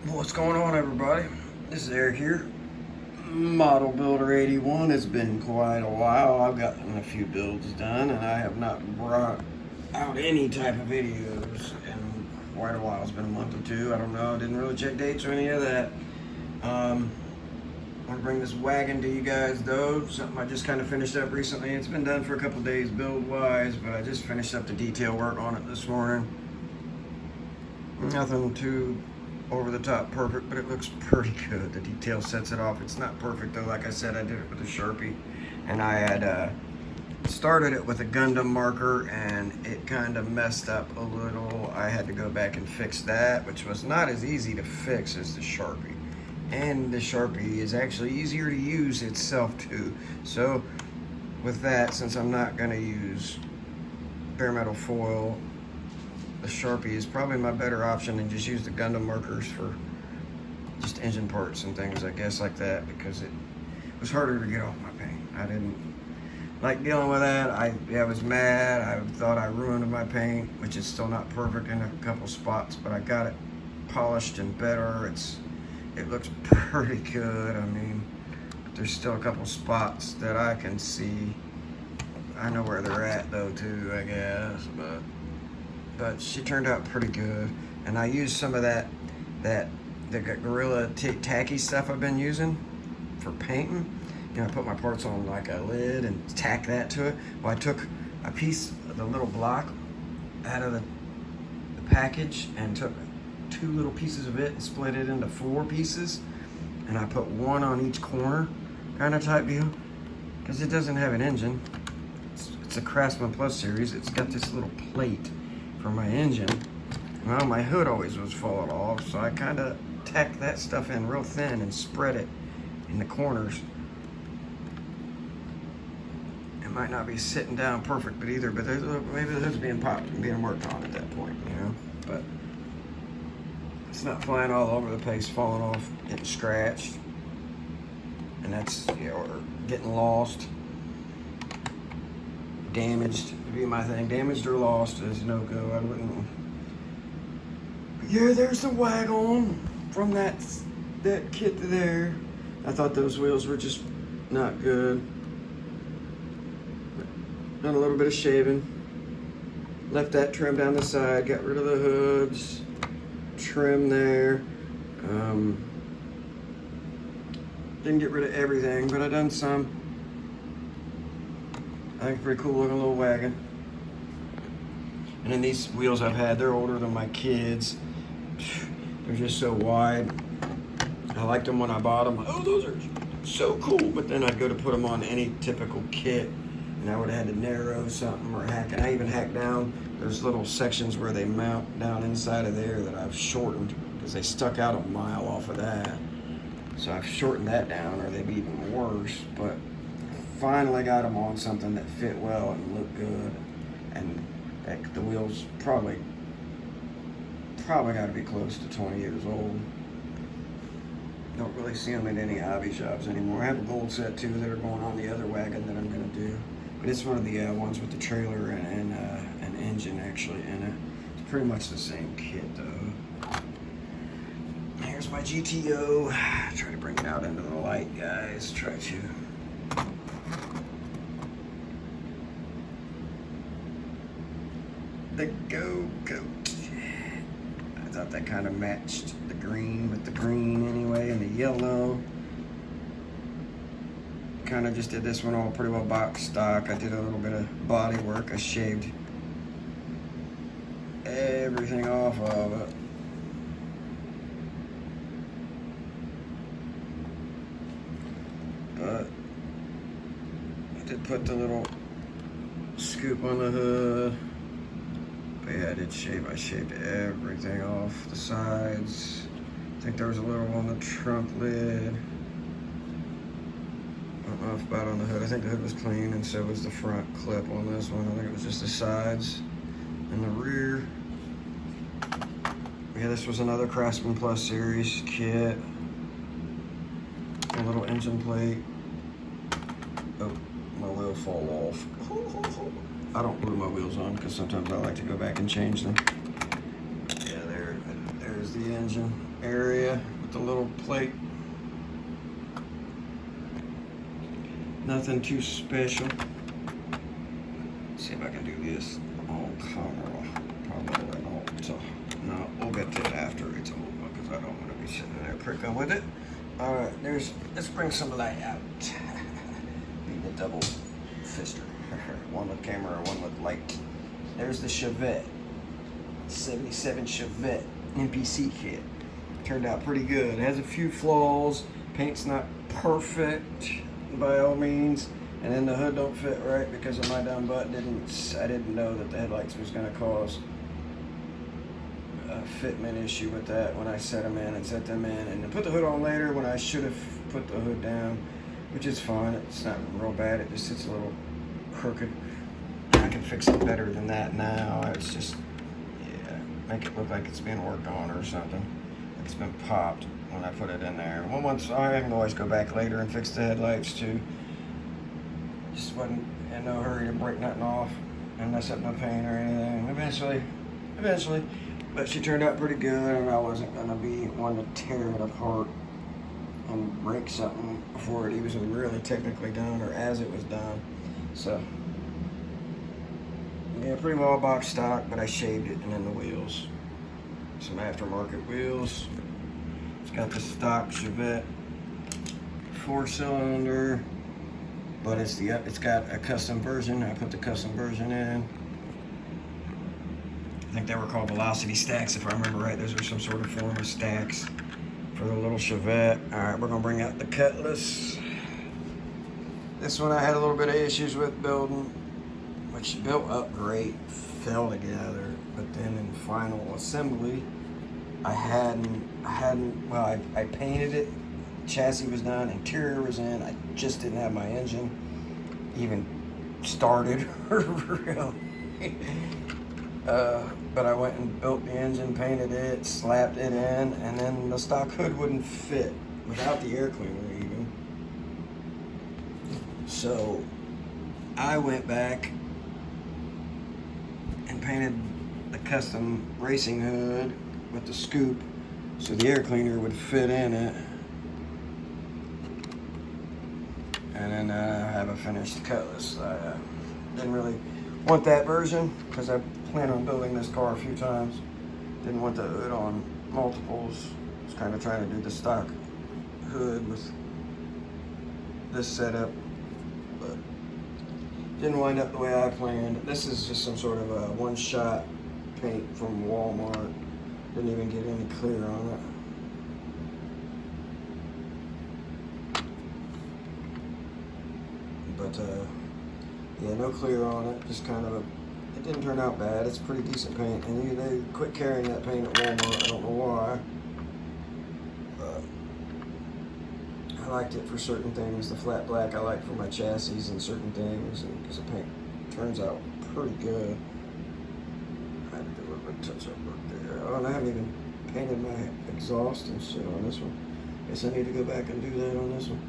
What's going on, everybody? This is Eric here. Model Builder 81. It's been quite a while. I've gotten a few builds done, and I have not brought out any type of videos in quite a while. It's been a month or two. I don't know. I didn't really check dates or any of that. I want to bring this wagon to you guys, though. Something I just kind of finished up recently. It's been done for a couple days build-wise, but I just finished up the detail work on it this morning. Nothing too over the top perfect, but it looks pretty good. The detail sets it off. It's not perfect though. Like I said, I did it with a Sharpie, and I had started it with a Gundam marker, and it kind of messed up a little. I had to go back and fix that, which was not as easy to fix as the Sharpie. And the Sharpie is actually easier to use itself too. So with that, since I'm not going to use bare metal foil, the Sharpie is probably my better option than just use the Gundam markers for just engine parts and things, I guess, like that, because it was harder to get off my paint. I didn't like dealing with that. I was mad. I thought I ruined my paint, which is still not perfect in a couple spots, but I got it polished and better. It looks pretty good. I mean, there's still a couple spots that I can see. I know where they're at though too, I guess, but she turned out pretty good. And I used some of the Gorilla tacky stuff I've been using for painting. You know, I put my parts on like a lid and tack that to it. Well, I took a piece of the little block out of the package and took 2 little pieces of it and split it into 4 pieces. And I put 1 on each corner, kind of type deal, because it doesn't have an engine. It's a Craftsman Plus series. It's got this little plate for my engine. Well, my hood always was falling off, so I kind of tacked that stuff in real thin and spread it in the corners. It might not be sitting down perfect, but maybe the hood's being popped and being worked on at that point, you know. But it's not flying all over the place, falling off, getting scratched, and that's, you know, or getting lost. Damaged would be my thing. Damaged or lost is no go. I wouldn't. But yeah, there's the wagon from that kit there. I thought those wheels were just not good. Done a little bit of shaving. Left that trim down the side. Got rid of the hoods. Trim there. Didn't get rid of everything, but I done some. I think pretty cool looking little wagon. And then these wheels I've had, they're older than my kids. They're just so wide. I liked them when I bought them. Oh, those are so cool. But then I'd go to put them on any typical kit, and I would have had to narrow something or hack. And I even hacked down those little sections where they mount down inside of there that I've shortened, because they stuck out a mile off of that. So I've shortened that down, or they'd be even worse. But finally got them on something that fit well and looked good, and the wheels probably got to be close to 20 years old. Don't really see them at any hobby shops anymore. I have a gold set too that are going on the other wagon that I'm going to do, but it's one of the ones with the trailer and an engine actually in it. It's pretty much the same kit though. Here's my GTO. Try to bring it out into the light, guys. Try to. The Go Goat. I thought that kind of matched the green with the green anyway, and the yellow. Kind of just did this one all pretty well box stock. I did a little bit of body work. I shaved everything off of it. But I did put the little scoop on the hood. But yeah, I shaved everything off the sides. I think there was a little on the trunk lid. I don't know if about on the hood. I think the hood was clean, and so was the front clip on this one. I think it was just the sides and the rear. Yeah, this was another Craftsman Plus series kit. A little engine plate. Oh, my wheel fall off. I don't glue my wheels on because sometimes I like to go back and change them. Yeah, there's the engine area with the little plate. Nothing too special. Let's see if I can do this on camera. Probably not. No, we'll get to it after it's over because I don't want to be sitting there pricking with it. All right, let's bring some light out. Being a double fister. One with camera, one with light. There's the Chevette. 77 Chevette NPC kit. Turned out pretty good. It has a few flaws. Paint's not perfect by all means. And then the hood don't fit right because of my dumb butt. I didn't know that the headlights was going to cause a fitment issue with that when I set them in and set them in. And I put the hood on later when I should have put the hood down, which is fine. It's not real bad. It just sits a little crooked. I can fix it better than that now. It's just, yeah, make it look like it's been worked on or something. Like it's been popped when I put it in there. Well, once I can always go back later and fix the headlights too. Just wasn't in no hurry to break nothing off and mess up no paint or anything. Eventually, but she turned out pretty good, and I wasn't gonna be one to tear it apart and break something before it was really technically done or as it was done. So yeah, pretty well box stock, but I shaved it, and then the wheels, some aftermarket wheels. It's got the stock Chevette 4-cylinder. But it's got a custom version. I put the custom version in. I think they were called Velocity stacks, if I remember right. Those are some sort of form of stacks for the little Chevette. All right, we're gonna bring out the Cutlass. This one I had a little bit of issues with building, which built up great, fell together. But then in final assembly, I painted it. Chassis was done, interior was in. I just didn't have my engine even started really. But I went and built the engine, painted it, slapped it in, and then the stock hood wouldn't fit without the air cleaner even. So I went back and painted the custom racing hood with the scoop so the air cleaner would fit in it. And then I have a finished Cutlass. I didn't really want that version because I plan on building this car a few times. Didn't want the hood on multiples. Was kind of trying to do the stock hood with this setup, but didn't wind up the way I planned. This is just some sort of a one-shot paint from Walmart. Didn't even get any clear on it. But yeah, no clear on it. Just kind of it didn't turn out bad. It's pretty decent paint, and they quit carrying that paint at Walmart. I don't know why. I liked it for certain things. The flat black I like for my chassis and certain things, and because the paint turns out pretty good. I had to do a little bit of touch-up work there. Oh, and I haven't even painted my exhaust and shit on this one. Guess I need to go back and do that on this one.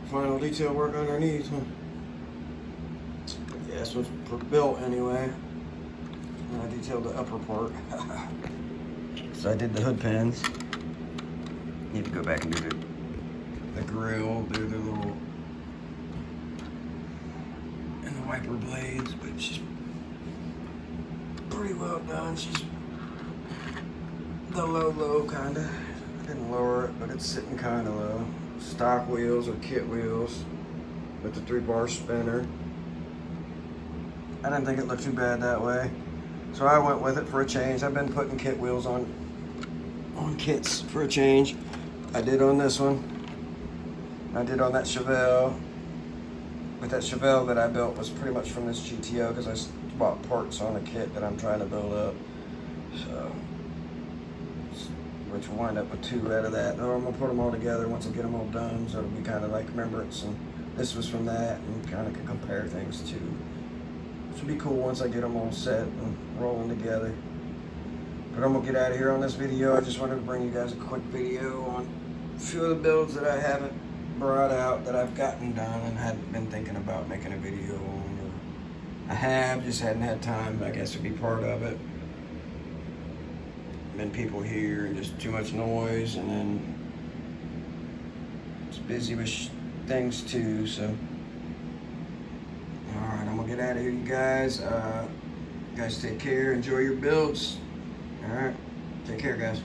Final detail work underneath, huh? Yeah, this one's built anyway. And I detailed the upper part. So I did the hood pins. Need to go back and do the grill, do the little, and the wiper blades, but she's pretty well done. She's the low kinda. I didn't lower it, but it's sitting kinda low. Stock wheels or kit wheels with the 3-bar spinner. I didn't think it looked too bad that way, so I went with it for a change. I've been putting kit wheels on kits for a change. I did on this one. I did on that Chevelle. But that Chevelle that I built was pretty much from this GTO because I bought parts on a kit that I'm trying to build up. So, which will wind up with 2 out of that. No, I'm gonna put them all together once I get them all done, so it'll be kind of like remembrance. And this was from that, and kind of can compare things too. Which will be cool once I get them all set and rolling together. But I'm gonna get out of here on this video. I just wanted to bring you guys a quick video on a few of the builds that I haven't brought out that I've gotten done and hadn't been thinking about making a video on. I have, just hadn't had time, I guess, to be part of it. been people here and just too much noise, and then it's busy with things too. So, all right, I'm gonna get out of here, you guys. You guys take care. Enjoy your builds. All right, take care, guys.